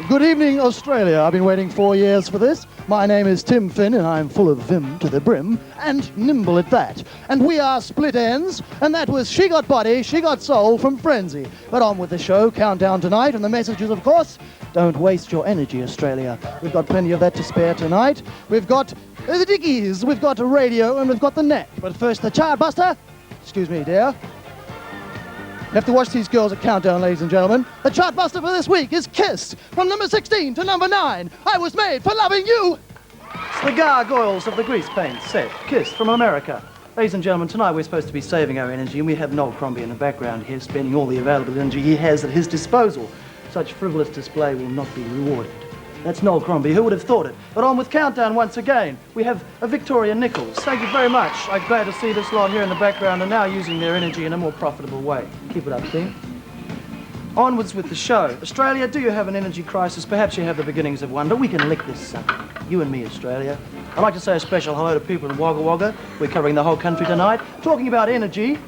Good evening, Australia. I've been waiting 4 years for this. My name is Tim Finn, and I'm full of vim to the brim, and nimble at that. And we are Split Ends, and that was She Got Body, She Got Soul from Frenzy. But on with the show, countdown tonight, and the messages, of course, don't waste your energy, Australia. We've got plenty of that to spare tonight. We've got the Dickies, we've got a radio, and we've got the net. But first, the Chartbuster. Excuse me, dear. You have to watch these girls at Countdown, ladies and gentlemen. The Chartbuster for this week is Kiss, from number 16 to number 9. I was made for loving you. It's the Gargoyles of the Grease Paint set, Kiss from America. Ladies and gentlemen, tonight we're supposed to be saving our energy, and we have Noel Crombie in the background here, spending all the available energy he has at his disposal. Such frivolous display will not be rewarded. That's Noel Crombie, who would have thought it? But on with Countdown once again. We have a Victoria Nichols. Thank you very much. I'm glad to see this lot here in the background and now using their energy in a more profitable way. Keep it up, team. Onwards with the show. Australia, do you have an energy crisis? Perhaps you have the beginnings of one, but we can lick this sucker. You and me, Australia. I'd like to say a special hello to people in Wagga Wagga. We're covering the whole country tonight. Talking about energy.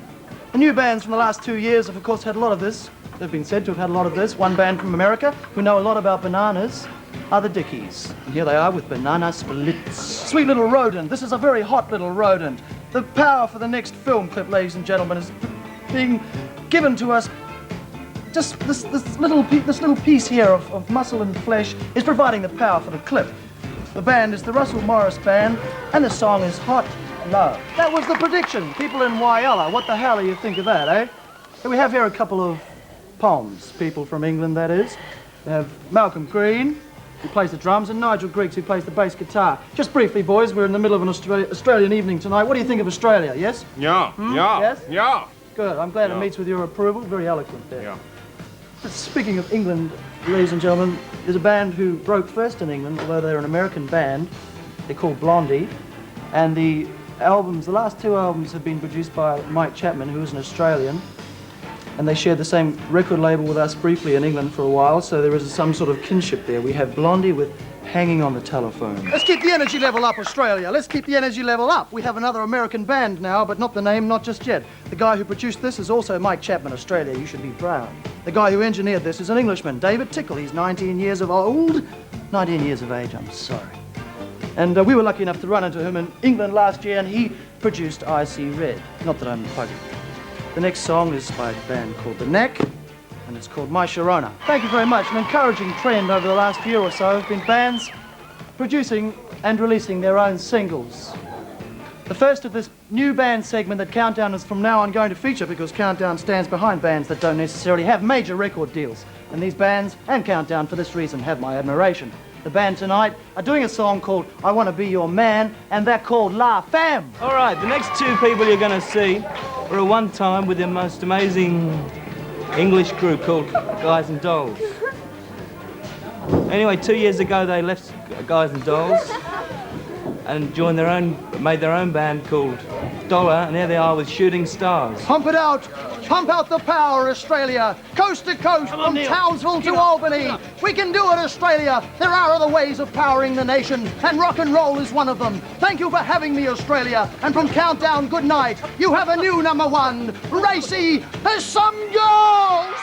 The new bands from the last 2 years have, of course, had a lot of this. They've been said to have had a lot of this. One band from America who know a lot about bananas are the Dickies. And here they are with Banana Splits. Sweet little rodent. This is a very hot little rodent. The power for the next film clip, ladies and gentlemen, is being given to us. Just this little piece here of muscle and flesh is providing the power for the clip. The band is the Russell Morris Band, and the song is Hot Love. That was the prediction. People in Wyalla, what the hell do you think of that, eh? So we have here a couple of Poms, people from England, that is. We have Malcolm Green, who plays the drums, and Nigel Griggs, who plays the bass guitar. Just briefly, boys, we're in the middle of an Australian evening tonight. What do you think of Australia, yes? Yeah, yeah, yes? yeah. Good, I'm glad it meets with your approval. Very eloquent there. Yeah. But speaking of England, ladies and gentlemen, there's a band who broke first in England, although they're an American band. They're called Blondie, and the last two albums have been produced by Mike Chapman, who is an Australian. And they shared the same record label with us briefly in England for a while, so there is some sort of kinship there. We have Blondie with Hanging on the Telephone. Let's keep the energy level up, Australia. Let's keep the energy level up. We have another American band now, but not the name, not just yet. The guy who produced this is also Mike Chapman, Australia. You should be proud. The guy who engineered this is an Englishman, David Tickle. He's 19 years of old. 19 years of age, I'm sorry. And we were lucky enough to run into him in England last year, and he produced I See Red. Not that I'm plugging. The next song is by a band called The Knack, and it's called My Sharona. Thank you very much. An encouraging trend over the last year or so has been bands producing and releasing their own singles. The first of this new band segment that Countdown is from now on going to feature, because Countdown stands behind bands that don't necessarily have major record deals. And these bands, and Countdown for this reason, have my admiration. The band tonight are doing a song called I Want to Be Your Man, and they're called La Femme. All right, the next two people you're going to see were at one time with the most amazing English group called Guys and Dolls. Anyway, 2 years ago they left Guys and Dolls and made their own band called Dollar, and here they are with Shooting Stars. Pump it out! Pump out the power, Australia! Coast to coast, from Townsville to Albany! We can do it, Australia! There are other ways of powering the nation, and rock and roll is one of them. Thank you for having me, Australia, and from Countdown, good night. You have a new number one, Racy as Some Girls!